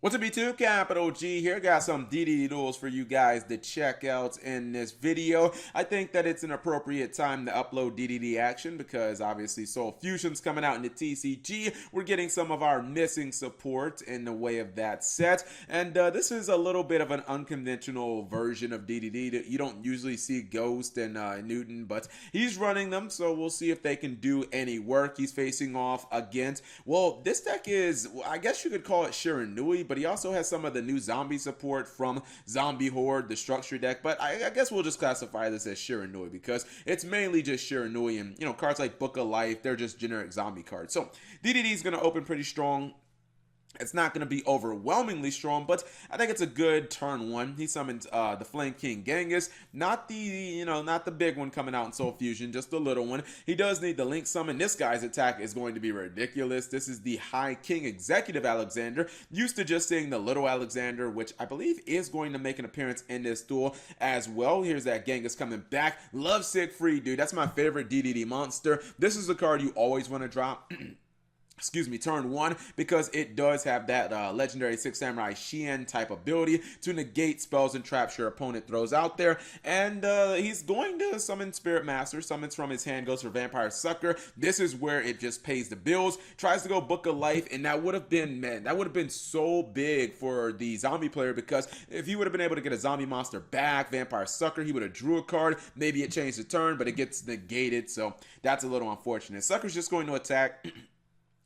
What's up, B2? Capital G here. Got some DDD duels for you guys to check out in this video. I think that it's an appropriate time to upload DDD action because obviously Soul Fusion's coming out in the TCG. We're getting some of our missing support in the way of that set. And this is a little bit of an unconventional version of DDD. You don't usually see Ghost and Newton, but he's running them, so we'll see if they can do any work. He's facing off against, well, this deck is, I guess you could call it Shiranui, but he also has some of the new zombie support from Zombie Horde, the structure deck. But I guess we'll just classify this as Shiranui because it's mainly just Shiranui, and cards like Book of Life, they're just generic zombie cards. So DDD is going to open pretty strong. It's not going to be overwhelmingly strong, but I think it's a good turn one. He summons the Flame King Genghis, not the not the big one coming out in Soul Fusion, just the little one. He does need the Link summon. This guy's attack is going to be ridiculous. This is the High King Executive Alexander. Used to just seeing the Little Alexander, which I believe is going to make an appearance in this duel as well. Here's that Genghis coming back. Love Siegfried, dude. That's my favorite DDD monster. This is a card you always want to drop. Excuse me, turn one, because it does have that legendary Six Samurai Shien type ability to negate spells and traps your opponent throws out there. And he's going to summon Spirit Master. Summons from his hand, goes for Vampire Sucker. This is where it just pays the bills. Tries to go Book of Life, and that would have been, man, that would have been so big for the zombie player, because if he would have been able to get a zombie monster back, Vampire Sucker, he would have drew a card. Maybe it changed the turn, but it gets negated, so that's a little unfortunate. Sucker's just going to attack.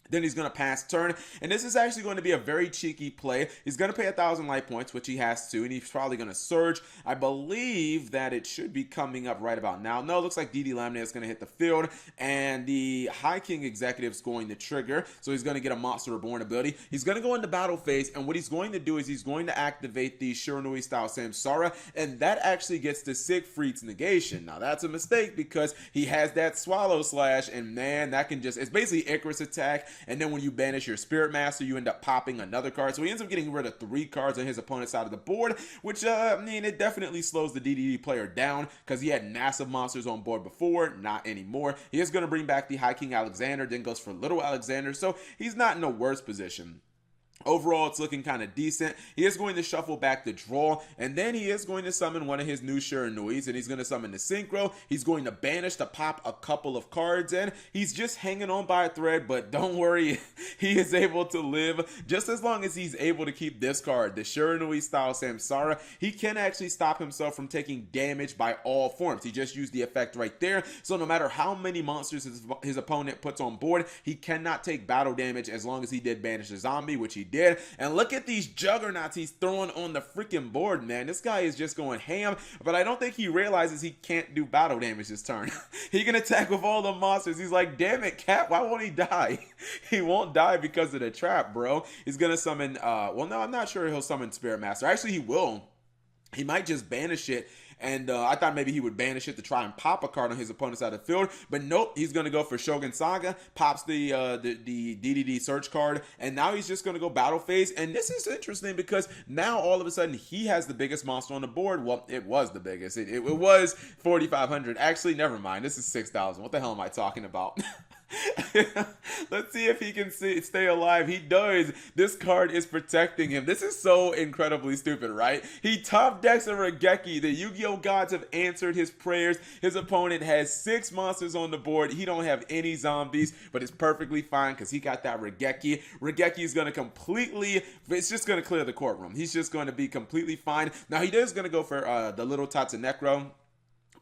Then he's going to pass turn, and this is actually going to be a very cheeky play. He's going to pay 1,000 life points, which he has to, and he's probably going to surge. I believe that it should be coming up right about now. No, it looks like DD Laminate is going to hit the field, and the High King Executive is going to trigger, so he's going to get a Monster Reborn ability. He's going to go into battle phase, and what he's going to do is he's going to activate the Shiranui style Samsara, and that actually gets the Siegfried's negation. Now, that's a mistake because he has that Swallow Slash, and man, that can just, it's basically Icarus attack. And then when you banish your Spirit Master, you end up popping another card. So he ends up getting rid of 3 cards on his opponent's side of the board, which, I mean, it definitely slows the DDD player down because he had massive monsters on board before, not anymore. He is going to bring back the High King Alexander, then goes for Little Alexander, so he's not in a worse position. Overall, it's looking kind of decent. He is going to shuffle back the draw, and then he is going to summon one of his new Shiranuis, and he's going to summon the Synchro. He's going to banish to pop a couple of cards in. He's just hanging on by a thread, but don't worry, he is able to live just as long as he's able to keep this card, the Shiranui style Samsara. He can actually stop himself from taking damage by all forms. He just used the effect right there, so no matter how many monsters his opponent puts on board, he cannot take battle damage as long as he did banish a zombie, which he did. And look at these juggernauts he's throwing on the freaking board, man. This guy is just going ham, but I don't think he realizes he can't do battle damage this turn. He can attack with all the monsters. He's like, damn it, Cap, why won't he die? He won't die because of the trap, bro. He's gonna summon, well, no, I'm not sure he'll summon Spirit Master. Actually, he will. He might just banish it, and I thought maybe he would banish it to try and pop a card on his opponent's side of the field, but nope, he's going to go for Shogun Saga, pops the DDD search card, and now he's just going to go battle phase. And this is interesting because now all of a sudden he has the biggest monster on the board. Well, it was the biggest. It was 4,500. Actually, never mind. This is 6,000. What the hell am I talking about? Let's see if he can stay alive. He does. This card is protecting him. This is so incredibly stupid, right? He top decks a Regeki. The Yu-Gi-Oh gods have answered his prayers. His opponent has 6 monsters on the board. He don't have any zombies, but it's perfectly fine because he got that Regeki. Regeki is going to completely, it's just going to clear the courtroom. He's just going to be completely fine. Now he is going to go for the little Tatsunekro.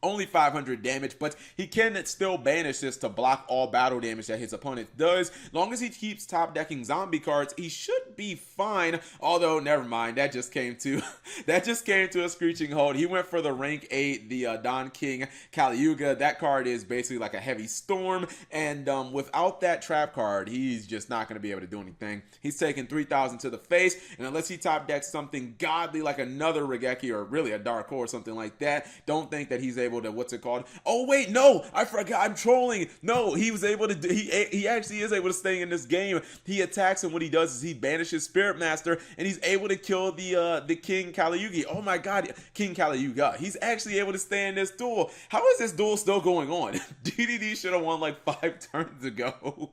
Only 500 damage, but he can still banish this to block all battle damage that his opponent does. Long as he keeps top decking zombie cards, he should be fine. Although, never mind, that just came to a screeching halt. He went for the rank 8, the Don King Kali Yuga. That card is basically like a heavy storm, and without that trap card, he's just not going to be able to do anything. He's taking 3,000 to the face, and unless he top decks something godly like another Regeki or really a Dark Hole or something like that, don't think that he's able to, what's it called? Oh wait, no, I forgot, I'm trolling. No, he was able to do, he actually is able to stay in this game. He attacks, and what he does is he banishes Spirit Master, and he's able to kill the King Kali Yuga. Oh my god, King Kali Yuga. He's actually able to stay in this duel. How is this duel still going on? DDD should have won like 5 turns ago.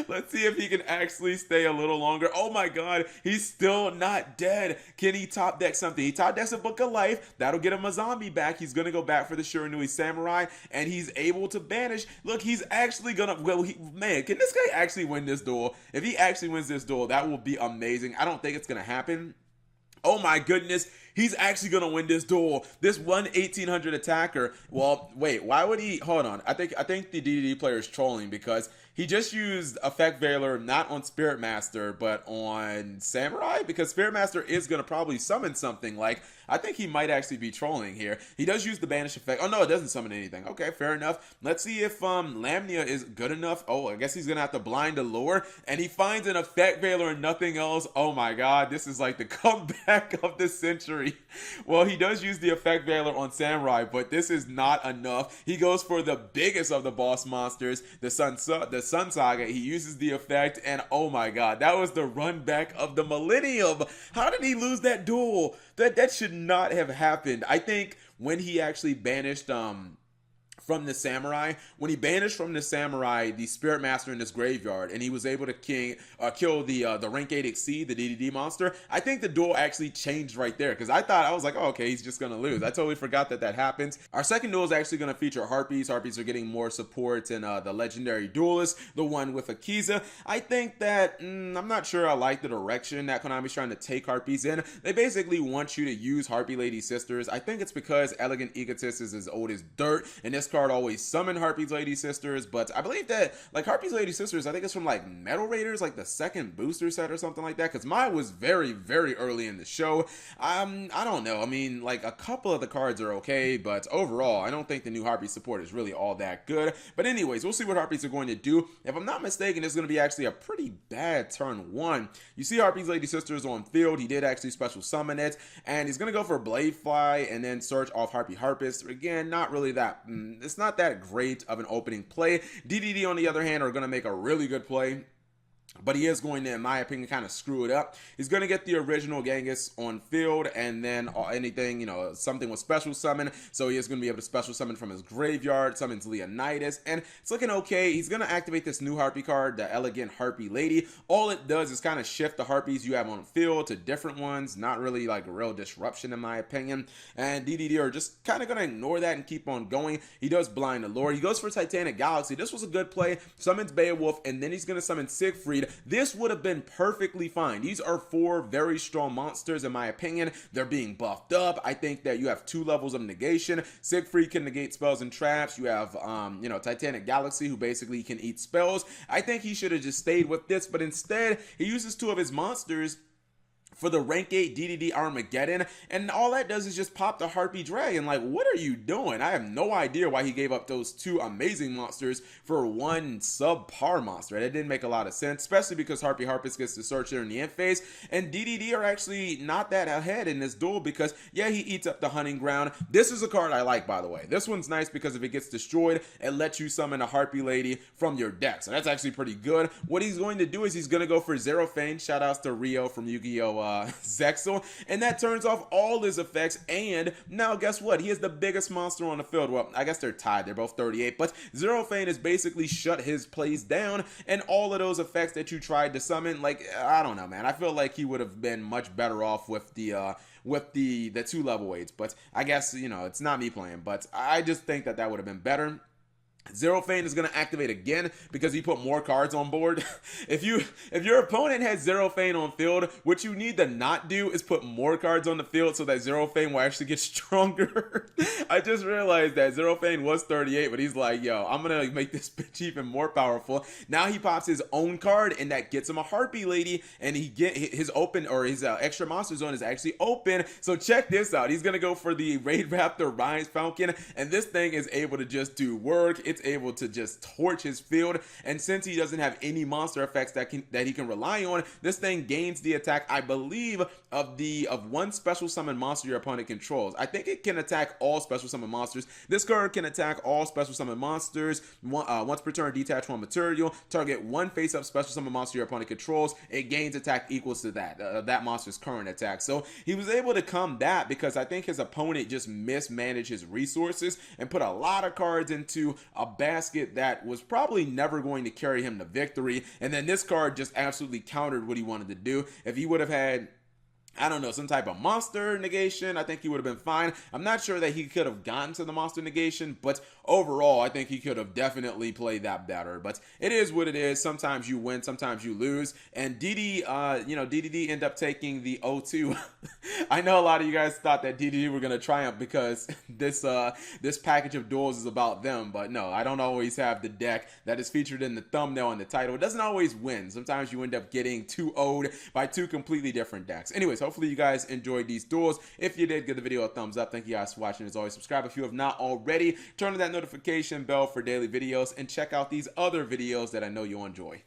Let's see if he can actually stay a little longer. Oh my god, he's still not dead. Can he top deck something? He top decks a Book of Life. That'll get him a zombie back. He's gonna go back for the Shiranui Samurai, and he's able to banish. Look, he's actually gonna, well, man, can this guy actually win this duel? If he actually wins this duel, that will be amazing. I don't think it's gonna happen. Oh my goodness, he's actually gonna win this duel. This 1800 attacker. Well, wait, why would he? Hold on. I think the DDD player is trolling because he just used Effect Veiler not on Spirit Master but on Samurai, because Spirit Master is gonna probably summon something. Like, I think he might actually be trolling here. He does use the banish effect. Oh no, it doesn't summon anything. Okay, fair enough. Let's see if Lamnia is good enough. Oh, I guess he's gonna have to blind Allure, and he finds an Effect Veiler and nothing else. Oh my god, this is like the comeback of the century. Well, he does use the Effect Veiler on Samurai, but this is not enough. He goes for the biggest of the boss monsters, the Sun Saga. He uses the effect, and oh my god, that was the run back of the millennium. How did he lose that duel? That should not have happened. I think when he actually banished from the Samurai, the Spirit Master in this graveyard, and he was able to kill the rank 8 Exceed, the DDD monster, I think the duel actually changed right there, because I was like, oh, okay, he's just gonna lose. I totally forgot that happens. Our second duel is actually gonna feature Harpies. Harpies are getting more support in the Legendary Duelist, the one with Akiza. I think that, I'm not sure I like the direction that Konami's trying to take Harpies in. They basically want you to use Harpy Lady Sisters. I think it's because Elegant Egotist is as old as dirt, and this card always summon Harpy's Lady Sisters, but I believe that, like, Harpy's Lady Sisters, I think it's from, like, Metal Raiders, like, the second booster set or something like that, because mine was very, very early in the show. I don't know. I mean, like, a couple of the cards are okay, but overall, I don't think the new Harpy support is really all that good. But anyways, we'll see what Harpies are going to do. If I'm not mistaken, it's going to be actually a pretty bad turn one. You see Harpy's Lady Sisters on field. He did actually special summon it, and he's going to go for Blade Fly and then search off Harpy Harpist. Again, not really that, it's not that great of an opening play. DDD, on the other hand, are going to make a really good play, but he is going to, in my opinion, kind of screw it up. He's going to get the original Genghis on field, and then anything, something with special summon. So he is going to be able to special summon from his graveyard, summons Leonidas, and it's looking okay. He's going to activate this new Harpy card, the Elegant Harpy Lady. All it does is kind of shift the Harpies you have on field to different ones. Not really like a real disruption, in my opinion. And DDD are just kind of going to ignore that and keep on going. He does blind Allure. He goes for Titanic Galaxy. This was a good play. Summons Beowulf, and then he's going to summon Siegfried. This would have been perfectly fine. These are four very strong monsters, in my opinion. They're being buffed up. I think that you have 2 levels of negation. Siegfried can negate spells and traps. You have, Titanic Galaxy, who basically can eat spells. I think he should have just stayed with this, but instead, he uses 2 of his monsters for the rank 8 DDD Armageddon, and all that does is just pop the Harpy Dragon. Like, what are you doing? I have no idea why he gave up those 2 amazing monsters for 1 subpar monster. That didn't make a lot of sense, especially because Harpy Harpist gets to search there in the end phase, and DDD are actually not that ahead in this duel because, yeah, he eats up the Hunting Ground. This is a card I like, by the way. This one's nice because if it gets destroyed, it lets you summon a Harpy Lady from your deck, so that's actually pretty good. What he's going to do is he's going to go for Zero Fane. Shout outs to Rio from Yu-Gi-Oh! Zexal, and that turns off all his effects, and now guess what? He is the biggest monster on the field. Well, I guess they're tied. They're both 38, but Zero Fane has basically shut his plays down, and all of those effects that you tried to summon, like, I don't know, man. I feel like he would have been much better off with the 2 level 8s, but I guess, it's not me playing, but I just think that would have been better. Zero Fane is going to activate again because he put more cards on board. If your opponent has Zero Fane on field, what you need to not do is put more cards on the field so that Zero Fane will actually get stronger. I just realized that Zero Fane was 38, but he's like, yo, I'm going to make this bitch even more powerful. Now he pops his own card, and that gets him a Harpy Lady, and his extra monster zone is actually open. So check this out. He's going to go for the Raid Raptor Rise Falcon, and this thing is able to just do work. It's able to just torch his field, and since he doesn't have any monster effects that he can rely on, this thing gains the attack, I believe, of 1 special summon monster your opponent controls. I think it can attack all special summon monsters. This card can attack all special summon monsters once per turn. Detach 1 material, target 1 face-up special summon monster your opponent controls. It gains attack equals to that monster's current attack. So he was able to combat because I think his opponent just mismanaged his resources and put a lot of cards into a a basket that was probably never going to carry him to victory. And then this card just absolutely countered what he wanted to do. If he would have had, I don't know, some type of monster negation, I think he would have been fine. I'm not sure that he could have gotten to the monster negation, but overall, I think he could have definitely played that better. But it is what it is. Sometimes you win, sometimes you lose. And DDD ended up taking the O2. I know a lot of you guys thought that DDD were going to triumph because this package of duels is about them. But no, I don't always have the deck that is featured in the thumbnail and the title. It doesn't always win. Sometimes you end up getting 2-0'd by two completely different decks. Anyways, hopefully you guys enjoyed these duels. If you did, give the video a thumbs up. Thank you guys for watching. As always, subscribe if you have not already. Turn on that notification bell for daily videos and check out these other videos that I know you'll enjoy.